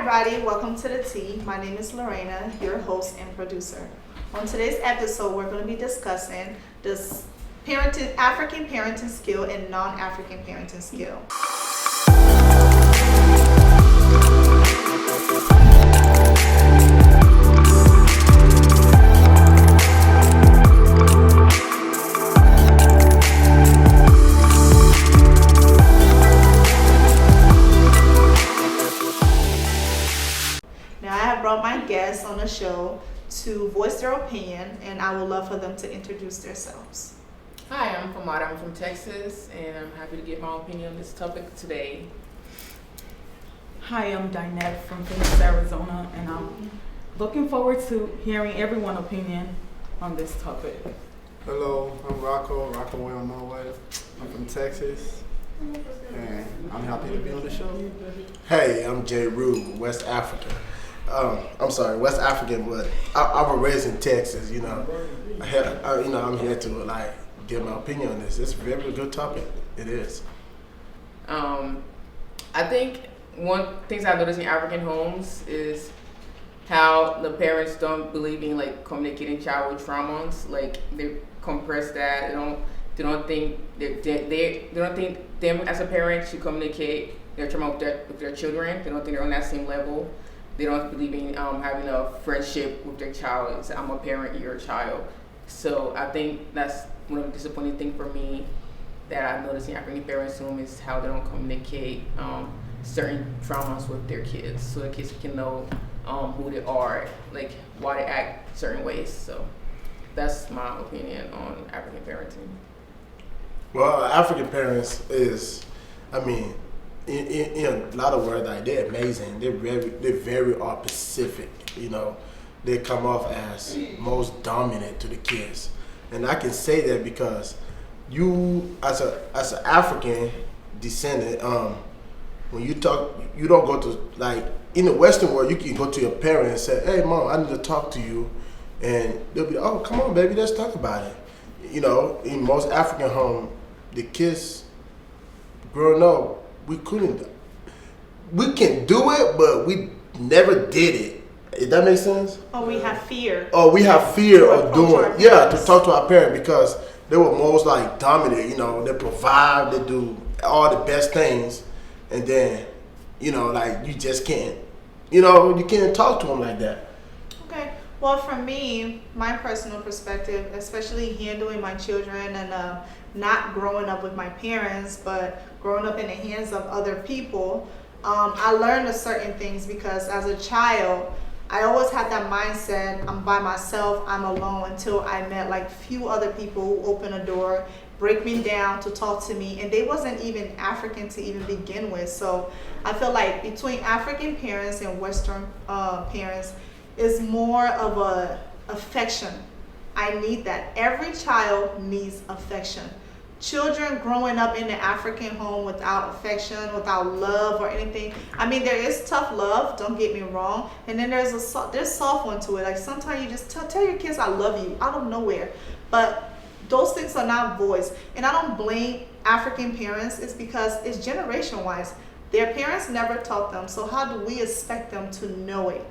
everybody, welcome to the Tea. My name is Lorena, your host and producer. On today's episode, we're going to be discussing this African parenting skill and non-African parenting skill. My guests on the show to voice their opinion, and I would love for them to introduce themselves. Hi, I'm Famada. I'm from Texas, and I'm happy to give my opinion on this topic today. Hi, I'm Dinette from Phoenix, Arizona, and I'm looking forward to hearing everyone's opinion on this topic. Hello, I'm Rocco Will Norway. I'm from Texas, and I'm happy to be on the show. Hey, I'm Jay Rue, West Africa. West African, but I was raised in Texas. I'm here to give my opinion on this. It's a very good topic. It is. I think one things I've noticed in African homes is how the parents don't believe in communicating childhood traumas. They compress that. They don't think them as a parent should communicate their trauma with their children. They don't think they're on that same level. They don't believe in having a friendship with their child. It's, I'm a parent, you're a child. So I think that's one of the disappointing things for me that I've noticed in African parents' home is how they don't communicate certain traumas with their kids, so the kids can know who they are, why they act certain ways. So that's my opinion on African parenting. Well, African parents is, in a lot of words, they're amazing. They're very specific. They come off as most dominant to the kids, and I can say that because you, as an African descendant, when you talk, you don't go to in the Western world. You can go to your parents and say, "Hey, mom, I need to talk to you," and they'll be, "Oh, come on, baby, let's talk about it." In most African home, the kids growing up, we can do it, but we never did it. If that makes sense? We have fear. We have fear of doing, to talk to our parents because they were most dominant. They provide, they do all the best things, and then, you just can't, you can't talk to them like that. Okay. Well, for me, my personal perspective, especially handling my children and not growing up with my parents, but growing up in the hands of other people, I learned certain things because as a child, I always had that mindset, I'm by myself, I'm alone, until I met few other people who open a door, break me down to talk to me, and they wasn't even African to even begin with. So I feel like between African parents and Western parents is more of a affection. I need that. Every child needs affection. Children growing up in the African home without affection, without love or anything. There is tough love, don't get me wrong. And then there's soft one to it. Sometimes you just tell your kids I love you out of nowhere. But those things are not voiced. And I don't blame African parents. It's because it's generation wise. Their parents never taught them. So how do we expect them to know it?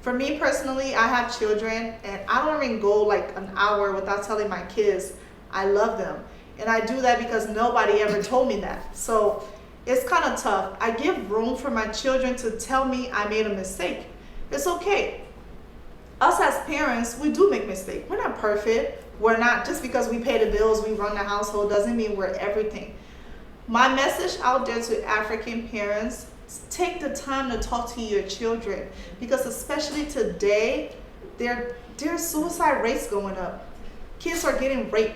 For me personally, I have children and I don't even go an hour without telling my kids I love them. And I do that because nobody ever told me that. So it's kind of tough. I give room for my children to tell me I made a mistake. It's okay. Us as parents, we do make mistakes. We're not perfect. We're not, just because we pay the bills, we run the household, doesn't mean we're everything. My message out there to African parents, take the time to talk to your children, because especially today, there's suicide rates going up. Kids are getting raped.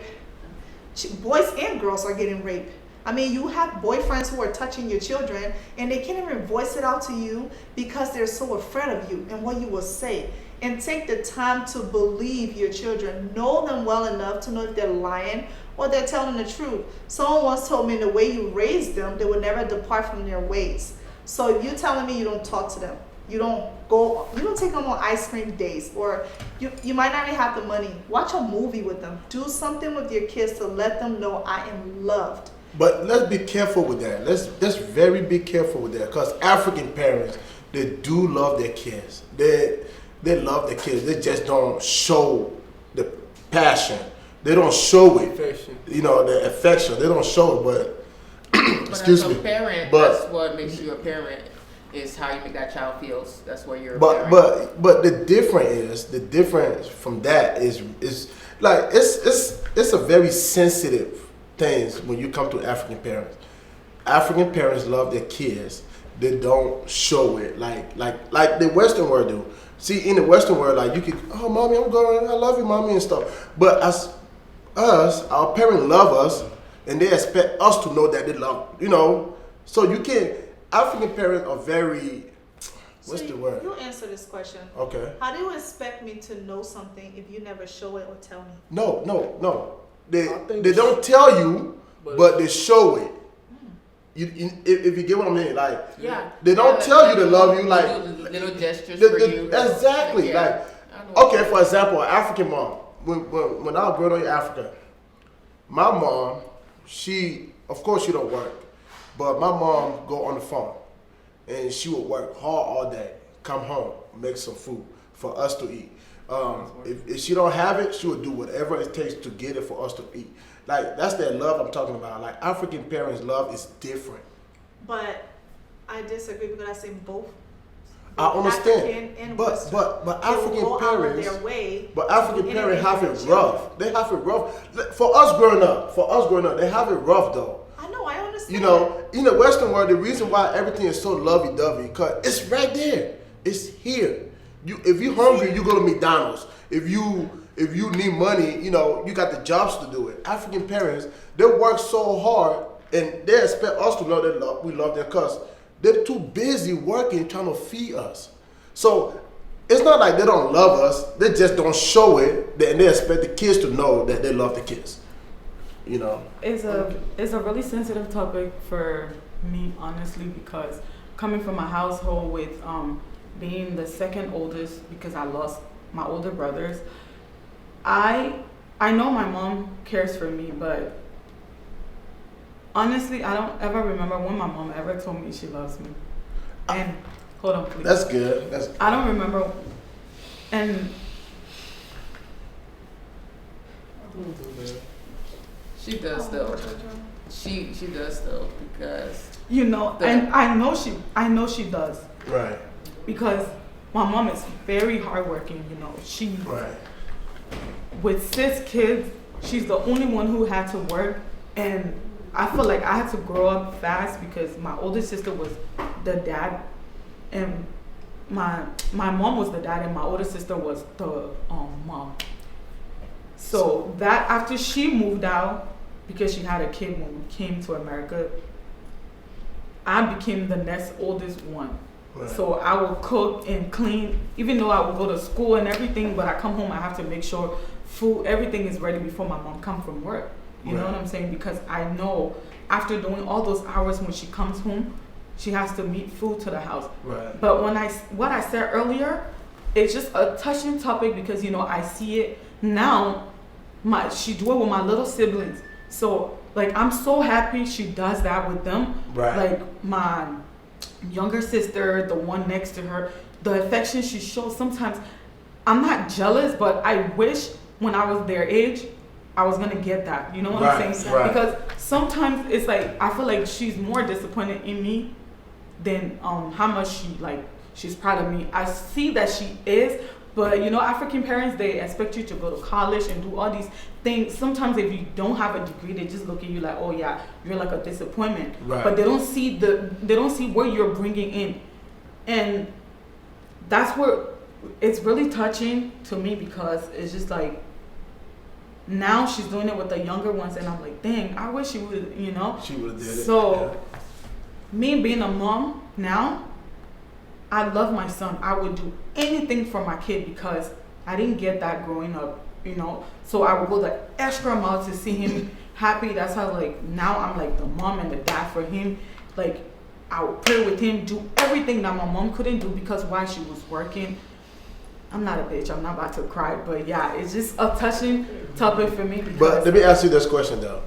Boys and girls are getting raped. You have boyfriends who are touching your children and they can't even voice it out to you because they're so afraid of you and what you will say. And take the time to believe your children. Know them well enough to know if they're lying or they're telling the truth. Someone once told me the way you raise them, they will never depart from their ways. So if you're telling me you don't talk to them, you don't take them on ice cream dates, or you might not even have the money, watch a movie with them. Do something with your kids to let them know I am loved. But let's be careful with that. Let's very be careful with that, because African parents, they do love their kids. They love their kids. They just don't show the passion. They don't show it. Affection. You know, the affection. They don't show it, but But excuse as a me. parent, But- that's what makes you a parent. Is how you make that child feels. That's where you're a But parent. but the difference from that is like it's a very sensitive thing when you come to African parents. African parents love their kids. They don't show it like the Western world do. See, in the Western world, like you could, oh mommy, I'm going, I love you, mommy, and stuff. But as us, our parents love us, and they expect us to know that they love, you know. So you can't. African parents are very, what's So the word? You answer this question. Okay. How do you expect me to know something if you never show it or tell me? No. They I think don't tell you, but- but they show it. If you get what I mean, like Yeah. they don't Yeah, tell you like, they love you, do like little gestures for you. exactly. Yeah. Like I know. okay, for example, an African mom. When I was growing up in Africa, my mom, she of course she don't work, but my mom go on the farm, and she would work hard all day, come home, make some food for us to eat. If she don't have it, she would do whatever it takes to get it for us to eat. Like that's that love I'm talking about. Like African parents' love is different. But I disagree because I say both. I understand, African and but Western. but They will African go out of parents. their way But to African do parents anything have for it their children. rough. They have it rough. For us growing up, they have it rough though. I know, I understand. You know, in the Western world, the reason why everything is so lovey-dovey, because it's right there. It's here. If you're hungry, you go to McDonald's. If you need money, you know, you got the jobs to do it. African parents, they work so hard, and they expect us to know that we love them because they're too busy working trying to feed us. So it's not like they don't love us. They just don't show it, and they expect the kids to know that they love the kids. You know. It's a really sensitive topic for me, honestly, because coming from a household with being the second oldest, because I lost my older brothers, I know my mom cares for me, but honestly, I don't ever remember when my mom ever told me she loves me. And hold on, please. That's good. I don't remember, and She does though. She does though because you know, and I know she does. Right. Because my mom is very hardworking, you know. She, Right. with 6 kids, she's the only one who had to work. And I feel like I had to grow up fast because my older sister was the dad. And my mom was the dad and my older sister was the mom. So that after she moved out, because she had a kid when we came to America, I became the next oldest one. Right. So I will cook and clean, even though I will go to school and everything, but I come home, I have to make sure food, everything is ready before my mom comes from work. You know Right. what I'm saying? Because I know after doing all those hours when she comes home, she has to meet food to the house. Right. But what I said earlier, it's just a touching topic because, you know, I see it now. She do it with my little siblings. So, like, I'm so happy she does that with them. Right. Like, my younger sister, the one next to her, the affection she shows, sometimes I'm not jealous, but I wish when I was their age, I was gonna get that. You know what I'm Right, saying? right. Because sometimes it's like, I feel like she's more disappointed in me than how much she's proud of me. I see that she is, but you know, African parents, they expect you to go to college and do all these things. Sometimes if you don't have a degree, they just look at you like, oh yeah, you're like a disappointment. Right. But they don't see what you're bringing in. And that's where it's really touching to me because it's just like, now she's doing it with the younger ones and I'm like, dang, I wish she would, you know? She would have did it. So, me being a mom now, I love my son. I would do anything for my kid because I didn't get that growing up, you know. So I would go the extra mile to see him happy. That's how, like, now I'm like the mom and the dad for him. Like, I would play with him, do everything that my mom couldn't do because while she was working. I'm not a bitch. I'm not about to cry, but yeah, it's just a touching topic for me because. But let me ask you this question though.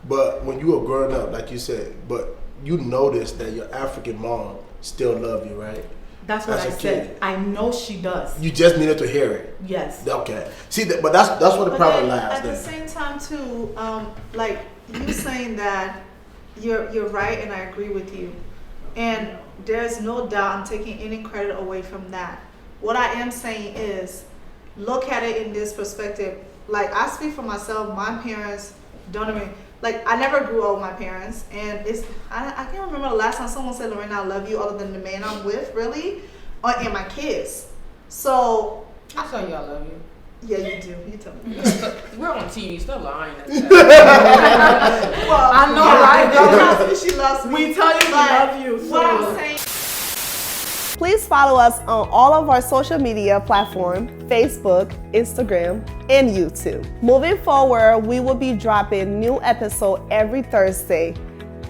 But when you were growing up, like you said, but you noticed that your African mom still loved you, right? That's what As I a said. kid. I know she does. You just needed to hear it. Yes. Okay. See, but that's what the But problem then, lies at the there. same time too, like you saying that you're right, and I agree with you. And there's no doubt I'm taking any credit away from that. What I am saying is, look at it in this perspective. Like, I speak for myself. My parents don't even, like, I never grew up with my parents, and I can't remember the last time someone said, Lorena, I love you, other than the man I'm with, really, and my kids. So I tell you I love you. yeah, you do. You tell me. We're on TV. Stop lying. Well, I know, yeah, right? Don't tell me she loves me. We tell you we But love you. What so- I'm saying. Please follow us on all of our social media platforms, Facebook, Instagram, and YouTube. Moving forward, we will be dropping new episodes every Thursday.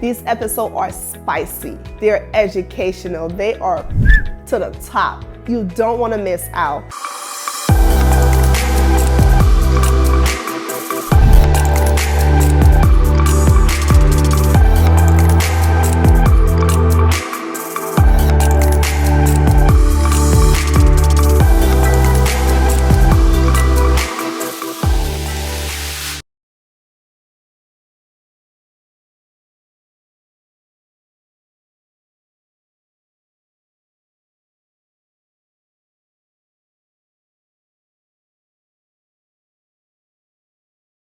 These episodes are spicy, they're educational, they are to the top. You don't want to miss out.